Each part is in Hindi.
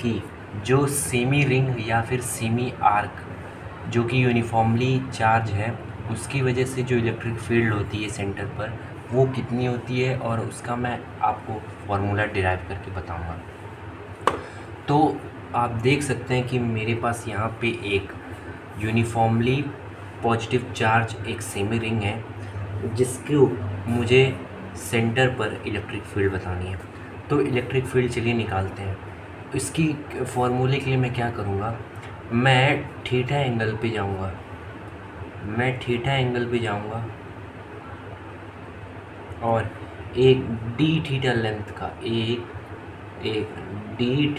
कि जो सेमी रिंग या फिर सेमी आर्क जो कि यूनिफॉर्मली चार्ज है, उसकी वजह से जो इलेक्ट्रिक फील्ड होती है सेंटर पर, वो कितनी होती है, और उसका मैं आपको फार्मूला डिराइव करके बताऊंगा। तो आप देख सकते हैं कि मेरे पास यहाँ पे एक यूनिफॉर्मली पॉजिटिव चार्ज एक सेमी रिंग है जिसको मुझे सेंटर पर इलेक्ट्रिक फील्ड बतानी है। तो इलेक्ट्रिक फील्ड चलिए निकालते हैं। इसकी फॉर्मूले के लिए मैं क्या करूँगा, मैं थीटा एंगल पे जाऊँगा, और एक डी थीटा लेंथ का एक डी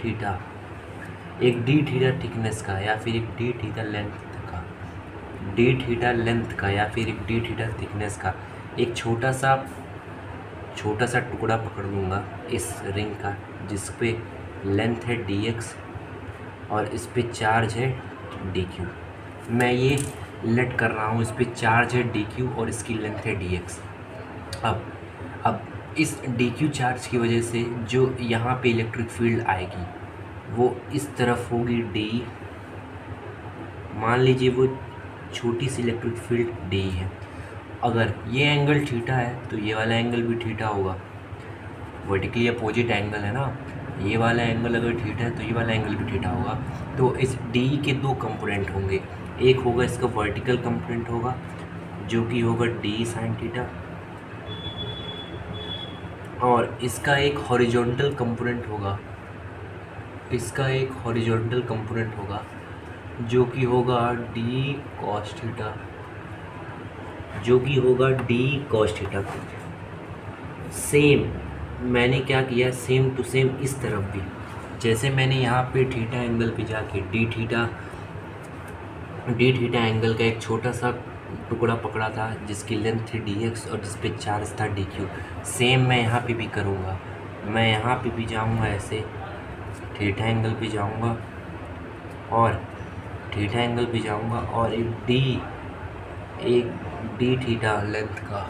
थीटा थिकनेस का या फिर एक डी थीटा लेंथ का या फिर एक डी थीटा थिकनेस का एक छोटा सा टुकड़ा पकड़ लूँगा इस रिंग का, जिस पे लेंथ है dx और इस पे चार्ज है dq। मैं ये लेट कर रहा हूँ, इस पे चार्ज है dq और इसकी लेंथ है dx। अब इस dq चार्ज की वजह से जो यहाँ पे इलेक्ट्रिक फील्ड आएगी वो इस तरफ होगी d। मान लीजिए वो छोटी सी इलेक्ट्रिक फील्ड d है। अगर ये एंगल थीटा है तो ये वाला एंगल भी थीटा होगा, वर्टिकली अपोजिट एंगल है ना। ये वाला एंगल अगर थीटा है तो ये वाला एंगल भी थीटा होगा। तो इस d के दो कंपोनेंट होंगे, एक होगा इसका वर्टिकल कंपोनेंट होगा जो कि होगा d साइन थीटा, और इसका एक हॉरिजॉन्टल कंपोनेंट होगा, जो कि होगा d cos थीटा। सेम मैंने क्या किया, सेम टू सेम इस तरफ भी, जैसे मैंने यहाँ पे थीटा एंगल पे जाके डी थीटा एंगल का एक छोटा सा टुकड़ा पकड़ा था जिसकी लेंथ थी dx और जिस पे चार्ज था dq, सेम मैं यहाँ पे भी करूँगा। मैं यहाँ पे भी जाऊँगा, ऐसे थीटा एंगल पे जाऊँगा और एक डी थीटा लेंथ का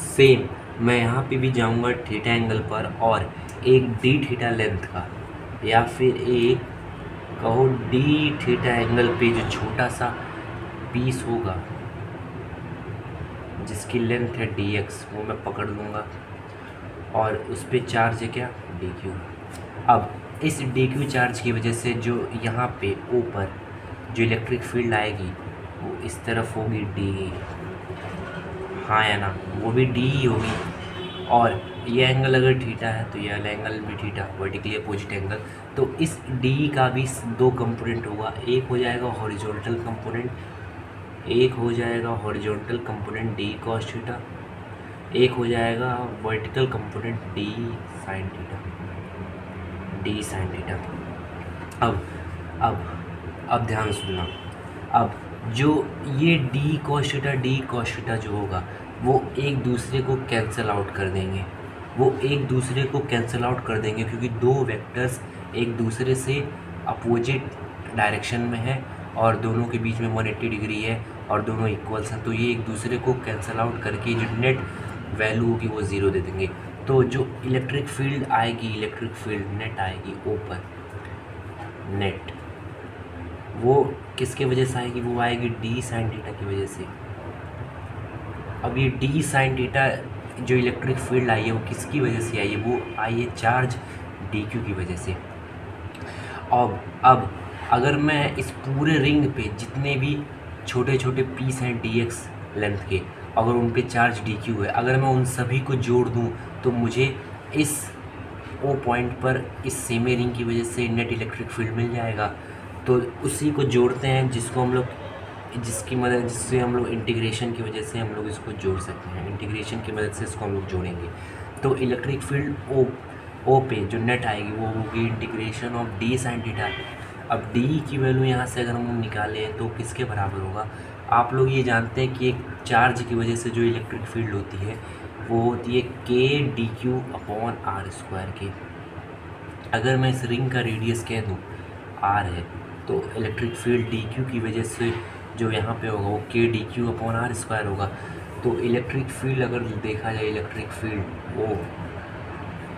सेम मैं यहाँ पे भी जाऊँगा थीटा एंगल पर और एक डी थीटा लेंथ का या फिर एक कहो डी थीटा एंगल पे जो छोटा सा पीस होगा जिसकी लेंथ है dx, वो मैं पकड़ लूँगा और उस पे चार्ज है क्या, dq। अब इस dq चार्ज की वजह से जो यहाँ पे ऊपर जो इलेक्ट्रिक फील्ड आएगी वो इस तरफ होगी d, हाँ या ना, वो भी d ही होगी। और ये एंगल अगर थीटा है तो ये वाला एंगल भी थीटा, वर्टिकली अपोजिट एंगल। तो इस d का भी दो कंपोनेंट होगा, एक हो जाएगा horizontal component d cos theta, एक हो जाएगा vertical component d sin theta. अब ध्यान सुनना, अब जो ये d cos थीटा जो होगा वो एक दूसरे को कैंसिल आउट कर देंगे, क्योंकि दो वेक्टर्स एक दूसरे से अपोजिट डायरेक्शन में है और दोनों के बीच में 180 डिग्री है और दोनों इक्वल्स हैं। तो ये एक दूसरे को कैंसिल आउट करके जो नेट वैल्यू होगी वो ज़ीरो दे देंगे। तो जो इलेक्ट्रिक फील्ड नेट आएगी ऊपर, नेट वो किसके वजह से आएगी, वो आएगी d साइन थीटा की वजह से। अब ये d साइन थीटा जो इलेक्ट्रिक फील्ड आई है वो किसकी वजह से आई है, वो आई है चार्ज dq की वजह से। अब अगर मैं इस पूरे रिंग पे जितने भी छोटे छोटे पीस हैं dx लेंथ के, अगर उन पे चार्ज dq है, अगर मैं उन सभी को जोड़ दूं तो मुझे इस ओ पॉइंट पर इस सेमी रिंग की वजह से नेट इलेक्ट्रिक फील्ड मिल जाएगा। तो उसी को जोड़ते हैं जिससे हम लोग इंटीग्रेशन की वजह से हम लोग इसको जोड़ सकते हैं, इंटीग्रेशन की मदद से इसको हम लोग जोड़ेंगे। तो इलेक्ट्रिक फील्ड ओ पे जो नेट आएगी वो होगी integration of d sign theta. अब d की वैल्यू यहाँ से अगर हम निकालें तो किसके बराबर होगा, आप लोग ये जानते हैं कि एक चार्ज की वजह से जो इलेक्ट्रिक फील्ड होती है वो होती है k dq/r² के। अगर मैं इस रिंग का रेडियस कह दूँ आर है, तो इलेक्ट्रिक फील्ड डी क्यू की वजह से जो यहाँ पे होगा वो k d q upon r square होगा। तो इलेक्ट्रिक फील्ड अगर देखा जाए, इलेक्ट्रिक फील्ड ओ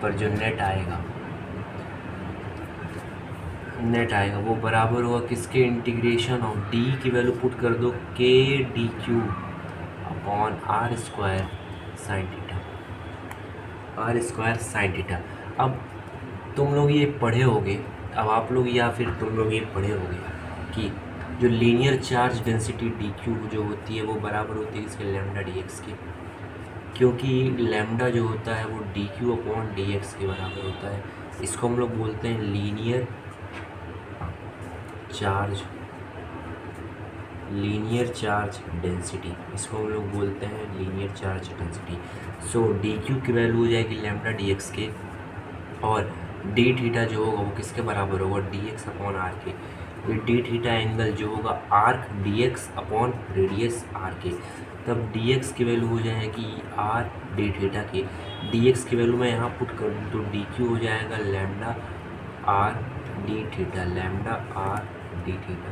पर जो नेट आएगा वो बराबर होगा किसके, इंटीग्रेशन ऑफ डी की वैल्यू पुट कर दो k d q upon r square sine theta. अब तुम लोग ये पढ़े होगे, अब आप लोग या फिर तुम लोग ये पढ़े होगे कि जो linear charge density D Q जो होती है वो बराबर होती है इसके लैम्डा डी एक्स के, क्योंकि लैम्डा जो होता है वो D q upon D x के बराबर होता है। इसको हम लोग बोलते हैं लीनियर चार्ज डेंसिटी, इसको हम लोग बोलते हैं लीनियर चार्ज डेंसिटी। सो डी क्यू की वैल्यू हो जाएगी लैम्डा डी एक्स के, और डी थीटा जो होगा वो किसके बराबर होगा, डी एक्स अपॉन आर के। ये डी थीटा एंगल जो होगा arc d x upon radius r के, तब डी एक्स की वैल्यू हो जाएगी आर डी थीटा के। डी एक्स की वैल्यू मैं यहाँ पुट कर दूँ तो डी क्यू हो जाएगा lambda r d theta, lambda r d theta.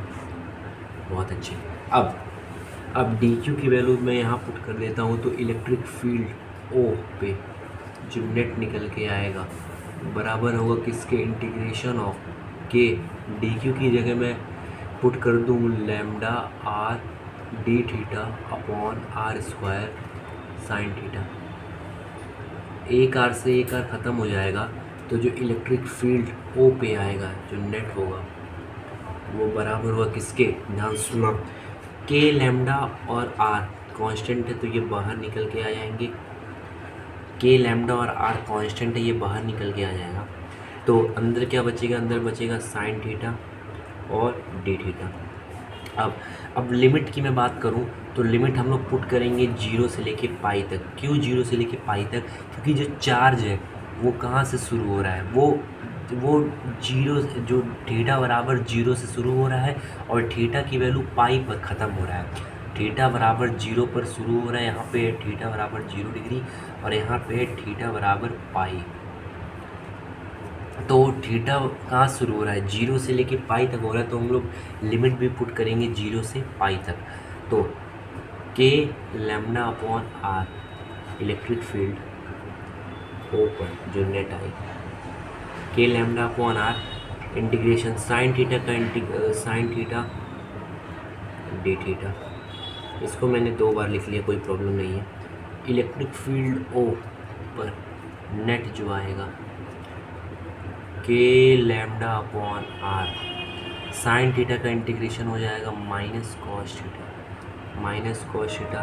बहुत अच्छे। अब डी क्यू की वैल्यू मैं यहाँ पुट कर देता हूँ, तो इलेक्ट्रिक फील्ड ओ पे जो नेट निकल के आएगा बराबर होगा किसके, integration of k d q की जगह मैं पुट कर दूँ lambda r d theta upon r square sine theta. एक आर से एक आर ख़त्म हो जाएगा, तो जो इलेक्ट्रिक फील्ड ओ पे आएगा जो नेट होगा वो बराबर हुआ किसके, ध्यान सुना, के लैम्डा और आर कांस्टेंट है तो ये बाहर निकल के आ जाएंगे, के लैम्डा और आर कांस्टेंट है ये बाहर निकल के आ जाएगा, तो अंदर क्या बचेगा, अंदर बचेगा साइन थीटा और डी थीटा। अब लिमिट की मैं बात करूं तो लिमिट हम लोग पुट करेंगे 0 से लेके पाई तक। क्यों 0 से लेके पाई तक, क्योंकि जो चार्ज है वो कहाँ से शुरू हो रहा है, वो 0 जो थीटा बराबर 0 से शुरू हो रहा है और थीटा की वैल्यू पाई पर ख़त्म हो रहा है। थीटा बराबर 0 पर शुरू हो रहा है, यहाँ पे थीटा बराबर 0 डिग्री और यहाँ पे थीटा बराबर पाई। तो थीटा कहाँ शुरू हो रहा है, 0 से लेके पाई तक हो रहा है, तो हम लोग लिमिट भी पुट करेंगे 0 से पाई तक। तो k lambda upon r electric field o पर जो नेट आएगी, k lambda upon r integration sine theta का साइन थीटा डी थीटा, इसको मैंने 2 बार लिख लिया, कोई प्रॉब्लम नहीं है। इलेक्ट्रिक फील्ड ओ पर नेट जो आएगा k lambda upon r sine theta का इंटीग्रेशन हो जाएगा minus cos theta,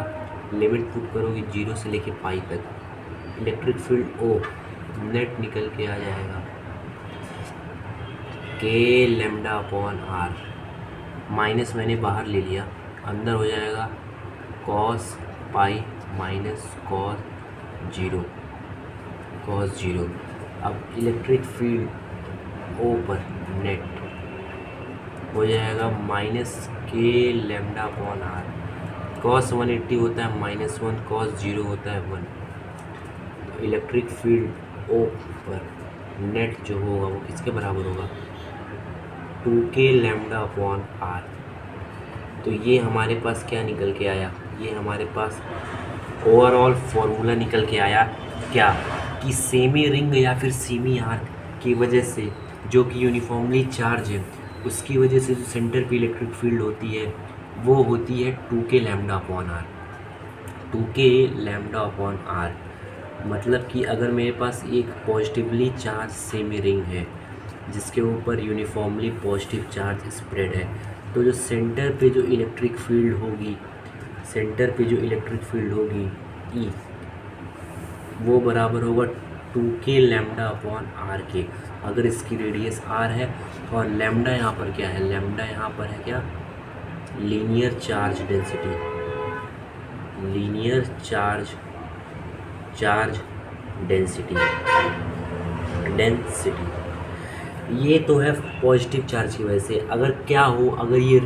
limit put करोगे 0 से लेके पाई तक, इलेक्ट्रिक फील्ड ओ नेट निकल के आ जाएगा के लैम्डा अपॉन आर, माइनस मैंने बाहर ले लिया, अंदर हो जाएगा cos pi minus cos zero. अब इलेक्ट्रिक फील्ड ओ पर नेट हो जाएगा माइनस के लैम्डा अपॉन आर, कॉस 180 होता है -1, कॉस 0 होता है 1। तो इलेक्ट्रिक फील्ड ओ पर नेट जो होगा वो किसके बराबर होगा, 2k लैम्डा अपॉन आर। तो ये हमारे पास क्या निकल के आया, ये हमारे पास ओवरऑल फॉर्मूला निकल के आया क्या, कि सेमी रिंग या फिर सेमी आर्क की वजह से जो कि यूनिफॉर्मली चार्ज है उसकी वजह से जो सेंटर पे इलेक्ट्रिक फील्ड होती है वो होती है 2k lambda upon r. 2k lambda upon r मतलब कि अगर मेरे पास एक पॉजिटिवली चार्ज सेमी रिंग है जिसके ऊपर यूनिफॉर्मली पॉजिटिव चार्ज स्प्रेड है, तो जो सेंटर पे जो इलेक्ट्रिक फील्ड होगी E वो बराबर होगा 2k लैम्डा अपॉन आर के। अगर इसकी रेडियस r है और लैम्डा यहाँ पर क्या है, लैम्डा यहाँ पर है क्या, लीनियर चार्ज डेंसिटी ये तो है पॉजिटिव चार्ज की वजह से। अगर क्या हो, अगर ये